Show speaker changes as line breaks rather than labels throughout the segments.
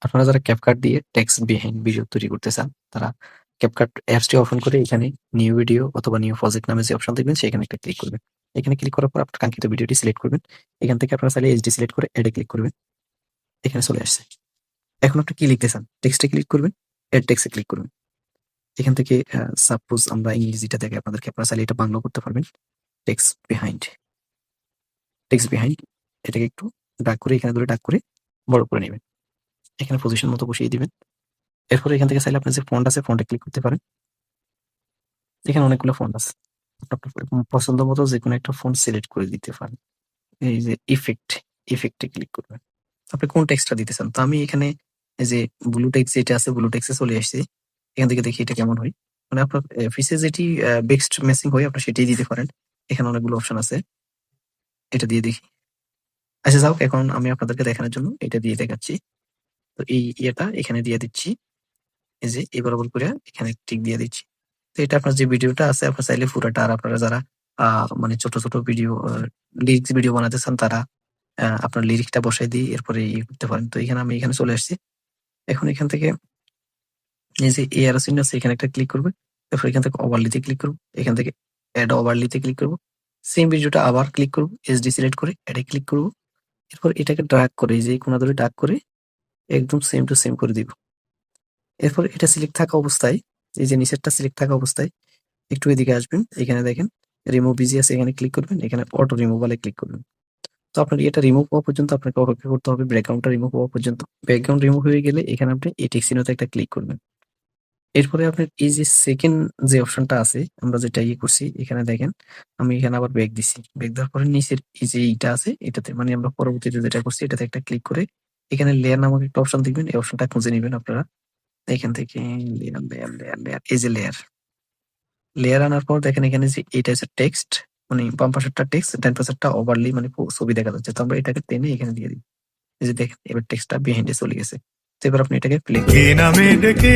আপনারা যারা CapCut দিয়ে টেক্সট বিহাইন্ড ভিডিও তৈরি করতে চান, তারা CapCut অ্যাপসটি ওপেন করে এখানে নিউ ভিডিও অথবা নিউ প্রজেক্ট নামে যে অপশন দেখবেন সেখানে একটা ক্লিক করবেন। এখানে ক্লিক করার পর আপনার কাঙ্ক্ষিত ভিডিওটি সিলেক্ট করবেন। এখান থেকে আপনারা চাইলে এইচডি সিলেক্ট করে এড এ ক্লিক করবেন। এখানে চলে আসছে। এখন আপনি কি লিখতে চান? টেক্সটে ক্লিক করবেন, এড টেক্সটে ক্লিক করবেন। এখান থেকে সাপোজ আমরা ইংরেজিটা দেখে আপনাদেরকে আপনারা চাইলে এটা বাংলা করতে পারবেন। Text behind. টেক্সট বিহাইন্ড এটাকে একটু ড্র্যাগ করে এখানে ধরে ড্র্যাগ করে বড় করে নেবেন। এখানে পজিশন মতো বসিয়ে দিবেন। এরপরে এখান থেকে চাইলে আপনার যে ফন্ট আছে ফন্টে ক্লিক করতে পারেন। এখানে অনেকগুলো ফন্ট আছে। আপনার পছন্দ মতো যেকোনো একটা ফন্ট সিলেক্ট করে দিতে পারেন। এই যে ইফেক্টে ক্লিক করবেন। আপনি কোন টেক্সটটা দিতে চান? তো আমি এখানে এই যে ব্লু টেক্সট যেটা আছে ব্লু টেক্সটে চলে আসছি। এখান থেকে দেখি এটা কেমন হয়। মানে আপনার পিসে যেটি বেস্ট ম্যাচিং হয় আপনি সেটাই দিতে পারেন। এখানে অনেকগুলো অপশন আছে। এটা দিয়ে দেখি। আচ্ছা যাও এখন আমি আপনাদেরকে দেখানোর জন্য এটা দিয়ে দেখাচ্ছি। তো এই ইয়েটা এখানে দিয়ে দিচ্ছি। এই যে এই বরাবর করে এখানে টিক দিয়ে দিচ্ছি। তো এটা আপনার যে ভিডিওটা আছে আপনার চাইলে পুরাটা আর আপনারা যারা মানে ছোট, ছোট ভিডিও লিরিক্স ভিডিও বানাতে চান তারা আপনার লিরিক্সটা বসায় দিয়ে এরপরে ইয়ে করতে পারেন। তো এখানে আমি এখানে চলে আসছি। এখন এখান থেকে এই যে এই অ্যারো চিহ্ন আছে এখানে একটা ক্লিক করব। তারপর এখান থেকে ওভারলিতে ক্লিক করব। এখান থেকে এড ওভারলিতে ক্লিক করব। সেম ভিডিওটা আবার ক্লিক করব। এইচডি সিলেক্ট করে এড এ ক্লিক করব। এরপর এটাকে ড্রাগ করে এই যে এই কোণা ধরে ড্রাগ করে একদম সেম টু সেম করে দিব। এরপর এটা সিলেক্ট থাকা অবস্থায় এই যে নিচেরটা সিলেক্ট থাকা অবস্থায় একটু এদিকে আসবেন। এখানে দেখেন রিমুভ ইজি আছে এখানে ক্লিক করবেন। এখানে অটো রিমুভালে ক্লিক করবেন। তো আপনার এটা রিমুভ হওয়া পর্যন্ত আপনাকে অপেক্ষা করতে হবে ব্যাকগ্রাউন্ডটা রিমুভ হওয়া পর্যন্ত। ব্যাকগ্রাউন্ড রিমুভ হয়ে গেলে এখানে আপনি এই টিক চিহ্নতে একটা ক্লিক করবেন। এরপরে আপনার এই যে সেকেন্ড যে অপশনটা আছে আমরা যেটা ইয়ে করছি এখানে দেখেন আমি এখানে আবার ব্যাক দিছি। ব্যাক দেওয়ার পরে নিচের এই যে এইটা আছে এটাতে মানে আমরা পরবর্তীতে যেটা করছি এটাতে একটা ক্লিক করে এখানে লেয়ার নামক একটা অপশন দেখবেন। এই অপশনটা খুঁজে নিবেন আপনারা। এখান থেকে লেয়ার এই যে লেয়ার আনার পর দেখেন এখানে যে এটা হচ্ছে টেক্সট মানে বাম পাশেরটা টেক্সট ডান পাশেরটা ওভারলি মানে ছবি দেখা যাচ্ছে। তো আমরা এটাকে টেনে এখানে দিয়ে দিই। এই যে দেখেন এবার টেক্সটটা বিহাইন্ড এ চলে গেছে। তো এবার আপনি এটাকে প্লে
কি নামে ডেকে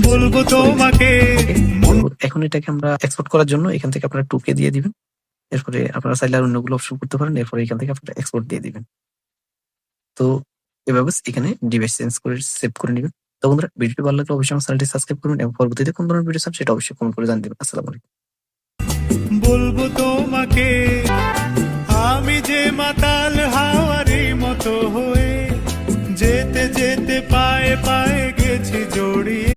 বলবো তোমাকে।
এখন এটাকে আমরা এক্সপোর্ট করার জন্য এখান থেকে আপনারা 2K দিয়ে দিবেন। এরপরে আপনারা চাইলে আর অন্যগুলো অপশন করতে পারেন। এরপরে এখান থেকে আপনারা এক্সপোর্ট দিয়ে দিবেন। তো এভাবে এখানে ডিভাইস চেঞ্জ করে সেভ করে নিবেন। তো বন্ধুরা ভিডিওটি ভালো লাগলে অবশ্যই আমার চ্যানেলটি সাবস্ক্রাইব করবেন এবং পরবর্তীতে কোন ধরনের ভিডিও চান সেটা অবশ্যই কমেন্ট করে জানিয়ে দিবেন। আসসালামু আলাইকুম।
বলবো তোমাকে আমি যে মাতাল হাওয়ারি মতো হয়ে যেতে যেতে পায়ে পায়ে গেছি জড়িয়ে।